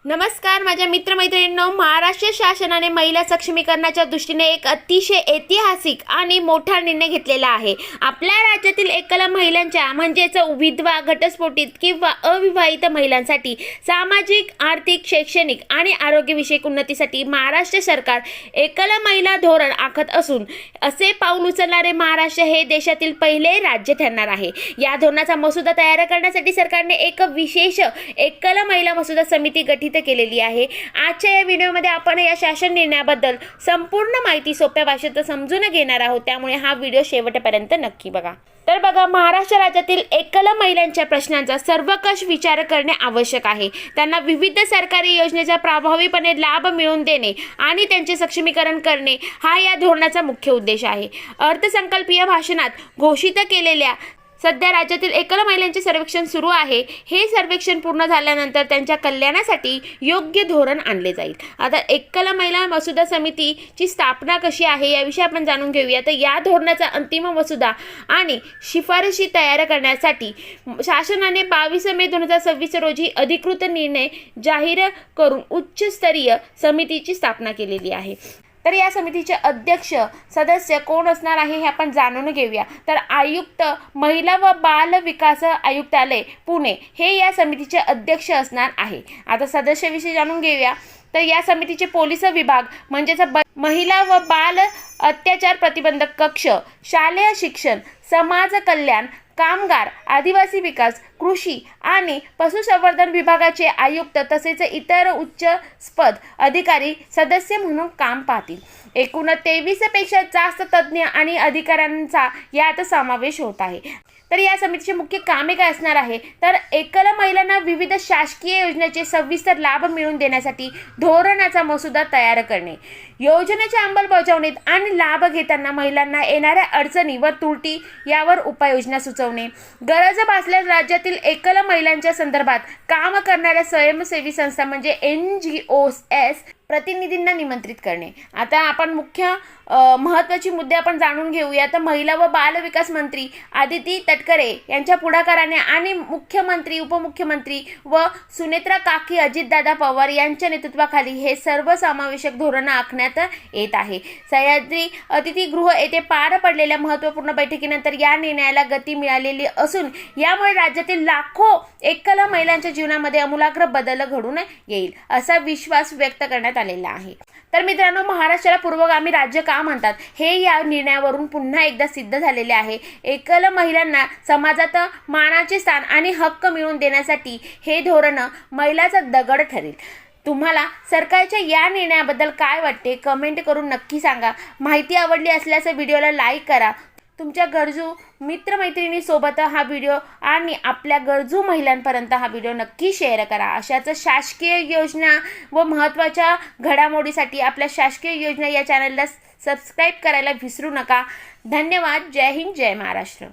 नमस्कार माझ्या मित्रमैत्रिणींनो, महाराष्ट्र शासनाने महिला सक्षमीकरणाच्या दृष्टीने एक अतिशय ऐतिहासिक आणि मोठा निर्णय घेतलेला आहे। आपल्या राज्यातील एकल महिलांच्या म्हणजेच विधवा, घटस्फोटित किंवा अविवाहित महिलांसाठी सामाजिक, आर्थिक, शैक्षणिक आणि आरोग्यविषयक उन्नतीसाठी महाराष्ट्र सरकार एकल महिला धोरण आखत असून असे पाऊल उचलणारे महाराष्ट्र हे देशातील पहिले राज्य ठरणार आहे। या धोरणाचा मसुदा तयार करण्यासाठी सरकारने एक विशेष एकल महिला मसुदा समिती गठीत केलेली आहे। आजच्या या व्हिडिओमध्ये आपण या शासन निर्णयाबद्दल संपूर्ण माहिती सोप्या भाषेत समजून घेणार आहोत, त्यामुळे हा व्हिडिओ शेवटपर्यंत नक्की बघा। तर बघा, महाराष्ट्र राज्यातील एकल महिलांच्या प्रश्नांचा सर्वकष विचार करणे आवश्यक आहे। त्यांना विविध सरकारी योजनेचा प्रभावीपणे लाभ मिळवून देणे आणि त्यांचे सक्षमीकरण करणे हा या धोरणाचा मुख्य उद्देश आहे। अर्थसंकल्पीय भाषणात घोषित केलेल्या सध्या राज्यातील एकल महिलांचे सर्वेक्षण सुरू आहे। हे सर्वेक्षण पूर्ण झाल्यानंतर त्यांच्या कल्याणासाठी योग्य धोरण आणले जाईल। आता एकल महिला मसुदा समितीची स्थापना कशी आहे याविषयी आपण जाणून घेऊया। तर या धोरणाचा अंतिम मसुदा आणि शिफारशी तयार करण्यासाठी शासनाने 22 मे 2026 रोजी अधिकृत निर्णय जाहीर करून उच्चस्तरीय समितीची स्थापना केलेली आहे। तर या समितीचे अध्यक्ष सदस्य कोण असणार आहे हे आपण जाणून घेऊया। तर आयुक्त, महिला व बाल विकास आयुक्तालय पुणे हे या समितीचे अध्यक्ष असणार आहे। आता सदस्याविषयी जाणून घेऊया। तर या समितीचे पोलीस विभाग म्हणजेच महिला व बाल अत्याचार प्रतिबंधक कक्ष, शालेय शिक्षण, समाज कल्याण, कामगार, आदिवासी विकास, कृषी आणि पशुसंवर्धन विभागाचे आयुक्त तसेच इतर उच्चपद अधिकारी सदस्य म्हणून काम पाहतील। एकूण 23 पेक्षा जास्त तज्ज्ञ आणि अधिकाऱ्यांचा यात समावेश होत आहे। तर या समितीचे मुख्य कामे काय असणार आहे, तर एकल महिलांना विविध शासकीय योजनेचे सविस्तर लाभ मिळवून देण्यासाठी धोरणाचा मसुदा तयार करणे, योजनेच्या अंमलबजावणीत आणि लाभ घेताना महिलांना येणाऱ्या अडचणी व त्रुटी यावर उपाययोजना सुचवणे, गरज भासल्यास राज्यातील एकल महिलांच्या संदर्भात काम करणाऱ्या स्वयंसेवी संस्था म्हणजे NGOs प्रतिनिधींना निमंत्रित करणे। आता आपण मुख्य महत्त्वाचे मुद्दे आपण जाणून घेऊया। तर महिला व बाल विकास मंत्री आदिती तटकरे यांच्या पुढाकाराने आणि मुख्यमंत्री, उपमुख्यमंत्री व सुनेत्रा काकी, अजितदादा पवार यांच्या नेतृत्वाखाली हे सर्वसमावेशक धोरण आखण्यात येत आहे। सह्याद्री अतिथीगृह येथे पार पडलेल्या महत्त्वपूर्ण बैठकीनंतर या निर्णयाला गती मिळालेली असून यामुळे राज्यातील लाखो एकल महिलांच्या जीवनामध्ये आमूलाग्र बदल घडून येईल असा विश्वास व्यक्त करण्यात आलेला आहे। तर मित्रांनो, महाराष्ट्राला पूर्वगामी राज्य का म्हणतात हे या निर्णयावरून पुन्हा एकदा सिद्ध झालेले आहे। एकल महिलांना समाजात मानाचे स्थान आणि हक्क मिळवून देण्यासाठी हे धोरण महिलाचा दगड ठरेल। तुम्हाला सरकारच्या या निर्णयाबद्दल काय वाटते कमेंट करून नक्की सांगा। माहिती आवडली असल्यास व्हिडिओला लाईक करा। तुमच्या गरजू मित्रमैत्रिणींसोबत हा व्हिडिओ आणि आपल्या गरजू महिलांपर्यंत हा व्हिडिओ नक्की शेअर करा। अशाच शासकीय योजना व महत्त्वाच्या घडामोडीसाठी आपल्या शासकीय योजना या चॅनलला सबस्क्राईब करायला विसरू नका। धन्यवाद। जय हिंद, जय महाराष्ट्र।